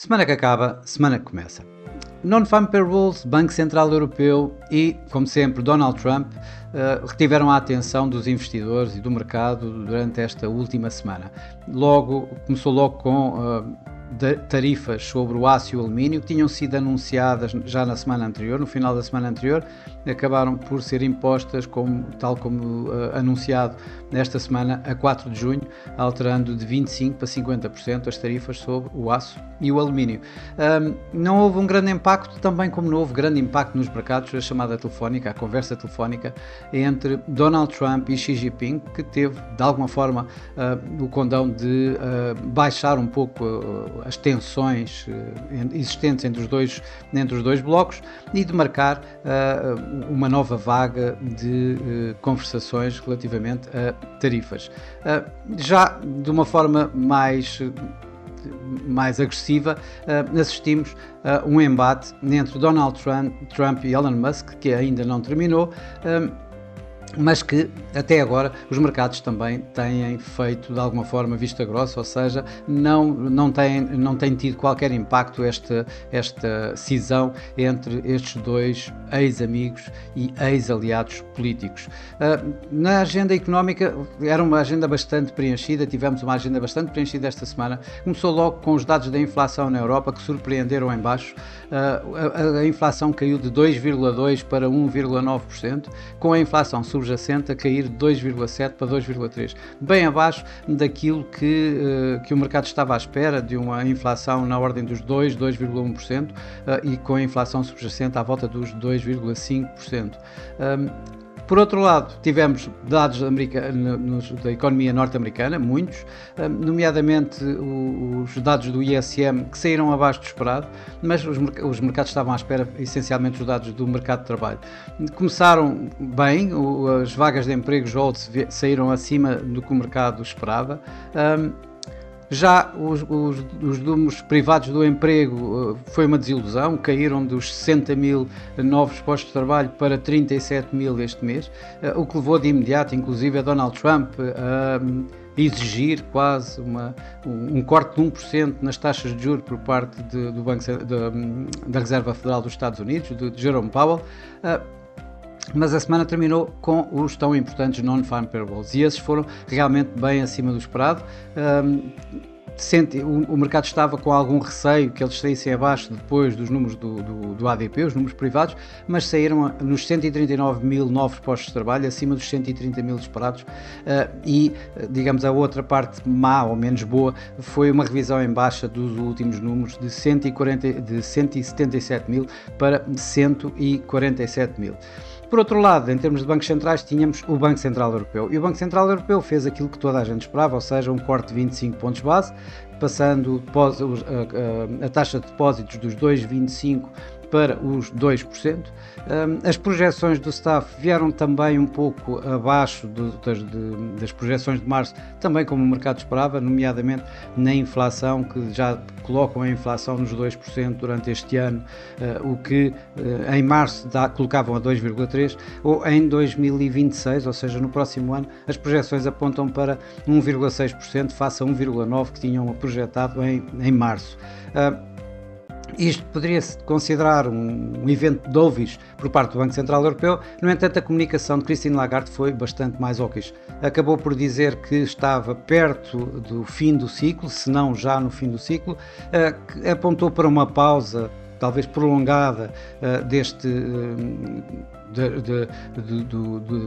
Semana que acaba, semana que começa. Non-farm payrolls, Banco Central Europeu e, como sempre, Donald Trump retiveram a atenção dos investidores e do mercado durante esta última semana. Começou logo com tarifas sobre o aço e o alumínio, que tinham sido anunciadas já na semana anterior, no final da semana anterior, acabaram por ser impostas, tal como anunciado nesta semana, a 4 de junho, alterando de 25% para 50% as tarifas sobre o aço e o alumínio. Não houve um grande impacto, também como não houve grande impacto nos mercados, a chamada telefónica, a conversa telefónica entre Donald Trump e Xi Jinping, que teve, de alguma forma, o condão de baixar um pouco as tensões existentes entre os dois blocos e de marcar uma nova vaga de conversações relativamente a tarifas. Já de uma forma mais agressiva, assistimos a um embate entre Donald Trump e Elon Musk, que ainda não terminou, mas que até agora os mercados também têm feito de alguma forma vista grossa, ou seja, não tem tido qualquer impacto esta cisão entre estes dois ex-amigos e ex-aliados políticos. Na agenda económica era uma agenda bastante preenchida, tivemos uma agenda bastante preenchida esta semana. Começou logo com os dados da inflação na Europa, que surpreenderam em baixo. A inflação caiu de 2,2% para 1,9%, com a inflação subjacente a cair de 2,7% para 2,3%, bem abaixo daquilo que o mercado estava à espera, de uma inflação na ordem dos 2,1%, e com a inflação subjacente à volta dos 2,5%. Por outro lado, tivemos dados da economia norte-americana, muitos, nomeadamente os dados do ISM, que saíram abaixo do esperado, mas os mercados estavam à espera, essencialmente, os dados do mercado de trabalho. Começaram bem, as vagas de emprego saíram acima do que o mercado esperava. Já os números privados do emprego foi uma desilusão, caíram dos 60 mil novos postos de trabalho para 37 mil este mês, o que levou de imediato, inclusive, a Donald Trump a exigir quase um corte de 1% nas taxas de juros por parte do Banco da Reserva Federal dos Estados Unidos, de Jerome Powell. Mas a semana terminou com os tão importantes non-farm payrolls e esses foram realmente bem acima do esperado. O mercado estava com algum receio que eles saíssem abaixo depois dos números do ADP, os números privados, mas saíram nos 139 mil novos postos de trabalho, acima dos 130 mil esperados, e, digamos, a outra parte má ou menos boa foi uma revisão em baixa dos últimos números de 177 mil para 147 mil. Por outro lado, em termos de bancos centrais, tínhamos o Banco Central Europeu. E o Banco Central Europeu fez aquilo que toda a gente esperava, ou seja, um corte de 25 pontos base, passando a taxa de depósitos dos 2,25% para os 2%. As projeções do staff vieram também um pouco abaixo das projeções de março, também como o mercado esperava, nomeadamente na inflação, que já colocam a inflação nos 2% durante este ano, o que em março colocavam a 2,3%, ou em 2026, ou seja, no próximo ano, as projeções apontam para 1,6% face a 1,9% que tinham projetado em março. Isto poderia-se considerar um evento de dovish por parte do Banco Central Europeu. No entanto, a comunicação de Christine Lagarde foi bastante mais hawkish. Acabou por dizer que estava perto do fim do ciclo, se não já no fim do ciclo, que apontou para uma pausa, talvez prolongada,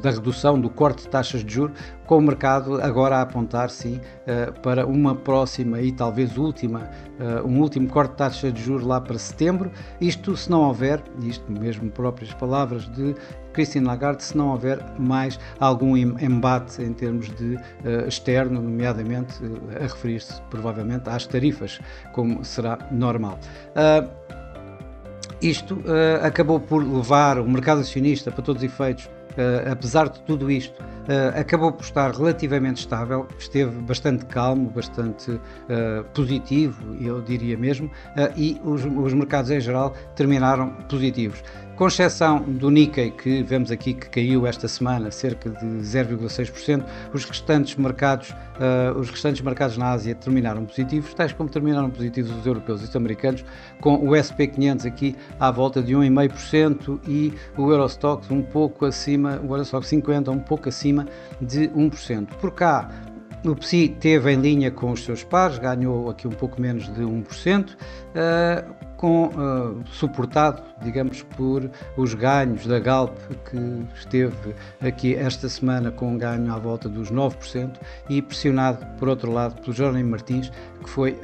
da redução do corte de taxas de juros, com o mercado agora a apontar sim para uma próxima e talvez um último corte de taxas de juros lá para setembro, isto se não houver, isto mesmo próprias palavras de Christine Lagarde, se não houver mais algum embate em termos de externo, nomeadamente a referir-se provavelmente às tarifas, como será normal. Isto acabou por levar o mercado acionista, para todos os efeitos, apesar de tudo isto, acabou por estar relativamente estável, esteve bastante calmo, bastante positivo, eu diria mesmo, e os mercados em geral terminaram positivos. com exceção do Nikkei, que vemos aqui que caiu esta semana cerca de 0,6%, os restantes mercados na Ásia terminaram positivos, tais como terminaram positivos os europeus e os americanos, com o SP500 aqui à volta de 1,5% e o Eurostoxx um pouco acima, o Eurostoxx 50 um pouco acima de 1%. Por cá, o PSI esteve em linha com os seus pares, ganhou aqui um pouco menos de 1%, suportado, digamos, por os ganhos da Galp, que esteve aqui esta semana com um ganho à volta dos 9% e pressionado, por outro lado, pelo Jerónimo Martins, que foi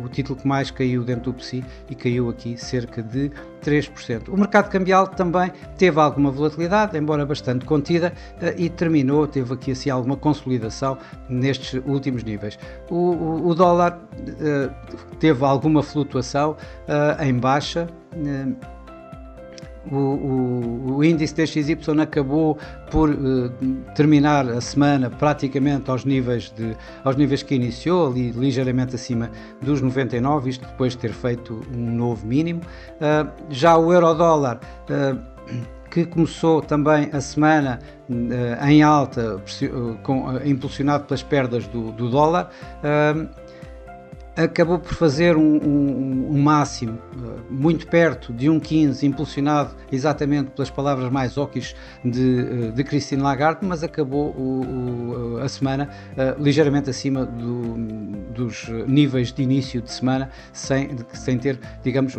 o título que mais caiu dentro do PSI e caiu aqui cerca de 3%. O mercado cambial também teve alguma volatilidade, embora bastante contida, e teve aqui assim alguma consolidação nestes últimos níveis. O dólar teve alguma flutuação em baixa. O índice DXY acabou por terminar a semana praticamente aos níveis que iniciou, ali ligeiramente acima dos 99, isto depois de ter feito um novo mínimo. Já o euro-dólar, que começou também a semana em alta, impulsionado pelas perdas do dólar, acabou por fazer um máximo muito perto de 1,15, impulsionado exatamente pelas palavras mais óquis de Christine Lagarde, mas acabou a semana ligeiramente acima dos níveis de início de semana, sem ter, digamos,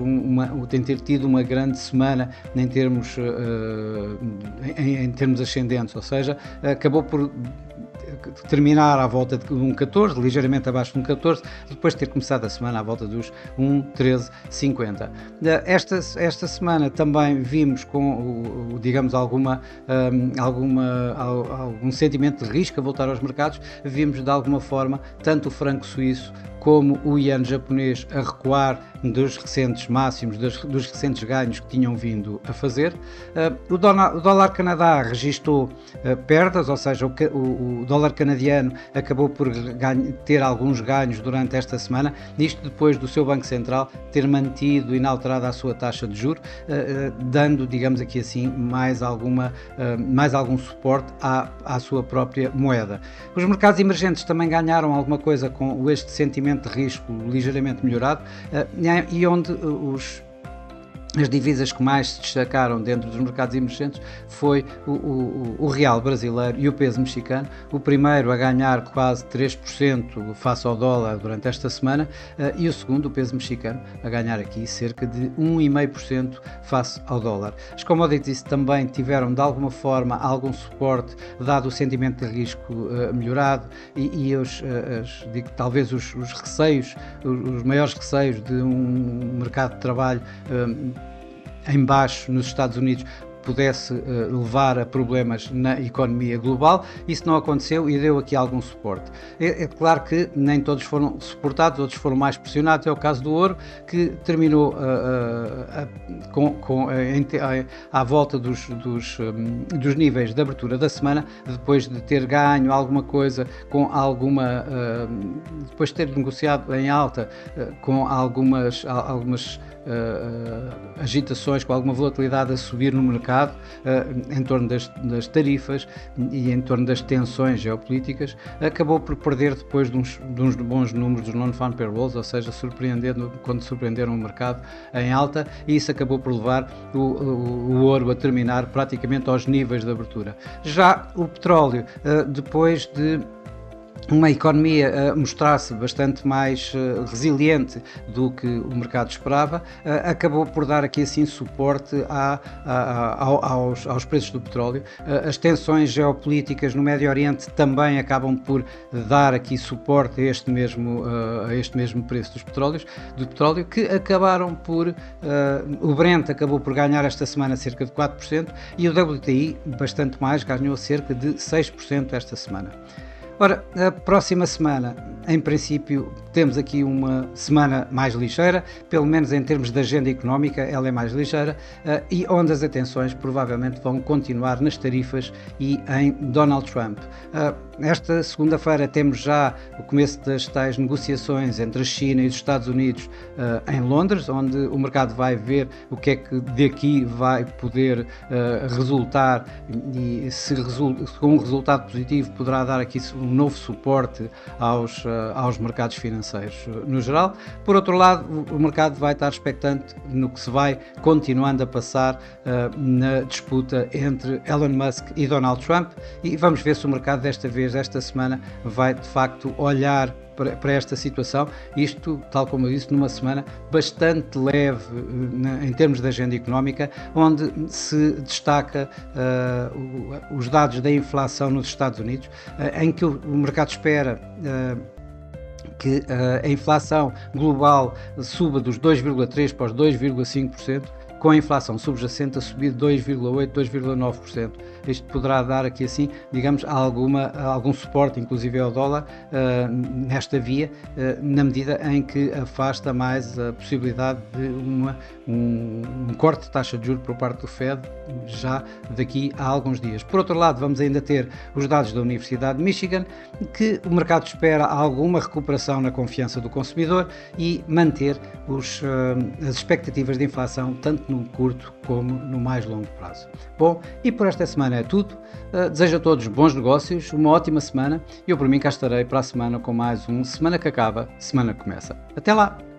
sem ter tido uma grande semana em termos ascendentes, ou seja, acabou por terminar à volta de 1,14, ligeiramente abaixo de 1,14, depois de ter começado a semana à volta dos 1,1350. Esta semana também vimos com, digamos, algum sentimento de risco a voltar aos mercados. Vimos de alguma forma tanto o franco suíço como o iene japonês a recuar dos recentes máximos, dos recentes ganhos que tinham vindo a fazer. O dólar Canadá registou perdas, ou seja, o dólar canadiano acabou por ter alguns ganhos durante esta semana, isto depois do seu Banco Central ter mantido inalterada a sua taxa de juros, dando, digamos aqui assim, mais algum suporte à sua própria moeda. Os mercados emergentes também ganharam alguma coisa com este sentimento de risco ligeiramente melhorado, e onde as divisas que mais se destacaram dentro dos mercados emergentes foi o real brasileiro e o peso mexicano, o primeiro a ganhar quase 3% face ao dólar durante esta semana, e o segundo, o peso mexicano, a ganhar aqui cerca de 1,5% face ao dólar. As commodities também tiveram de alguma forma algum suporte, dado o sentimento de risco melhorado e talvez os receios, os maiores receios de um mercado de trabalho em baixo nos Estados Unidos pudesse levar a problemas na economia global. Isso não aconteceu e deu aqui algum suporte. É claro que nem todos foram suportados, outros foram mais pressionados. É o caso do ouro, que terminou à volta dos níveis de abertura da semana, depois de ter ganho alguma coisa depois de ter negociado em alta com algumas agitações, com alguma volatilidade a subir no mercado, em torno das tarifas e em torno das tensões geopolíticas, acabou por perder depois de uns bons números dos non-farm payrolls, ou seja, quando surpreenderam o mercado em alta, e isso acabou por levar o ouro a terminar praticamente aos níveis de abertura. Já o petróleo, depois de uma economia a mostrar-se bastante mais resiliente do que o mercado esperava, acabou por dar aqui assim suporte aos preços do petróleo. As tensões geopolíticas no Médio Oriente também acabam por dar aqui suporte a este mesmo preço do petróleo, que acabaram por o Brent acabou por ganhar esta semana cerca de 4% e o WTI bastante mais, ganhou cerca de 6% esta semana. Ora, a próxima semana, em princípio, temos aqui uma semana mais ligeira, pelo menos em termos de agenda económica, ela é mais ligeira, e onde as atenções provavelmente vão continuar nas tarifas e em Donald Trump. Esta segunda-feira temos já o começo das tais negociações entre a China e os Estados Unidos em Londres, onde o mercado vai ver o que é que daqui vai poder resultar, e se com um resultado positivo poderá dar aqui um novo suporte aos mercados financeiros no geral. Por outro lado, o mercado vai estar expectante no que se vai continuando a passar na disputa entre Elon Musk e Donald Trump, e vamos ver se o mercado desta vez, esta semana, vai de facto olhar para esta situação, isto, tal como eu disse, numa semana bastante leve em termos de agenda económica, onde se destaca os dados da inflação nos Estados Unidos, em que o mercado espera que a inflação global suba dos 2,3% para os 2,5%, com a inflação subjacente a subir de 2,8%, 2,9%. Isto poderá dar aqui, assim, digamos, algum suporte, inclusive ao dólar, nesta via, na medida em que afasta mais a possibilidade de um corte de taxa de juros por parte do Fed já daqui a alguns dias. Por outro lado, vamos ainda ter os dados da Universidade de Michigan, que o mercado espera alguma recuperação na confiança do consumidor e manter as expectativas de inflação tanto no curto como no mais longo prazo. Bom, e por esta semana é tudo. Desejo a todos bons negócios, uma ótima semana, e eu por mim cá estarei para a semana com mais um Semana que Acaba, Semana que Começa. Até lá!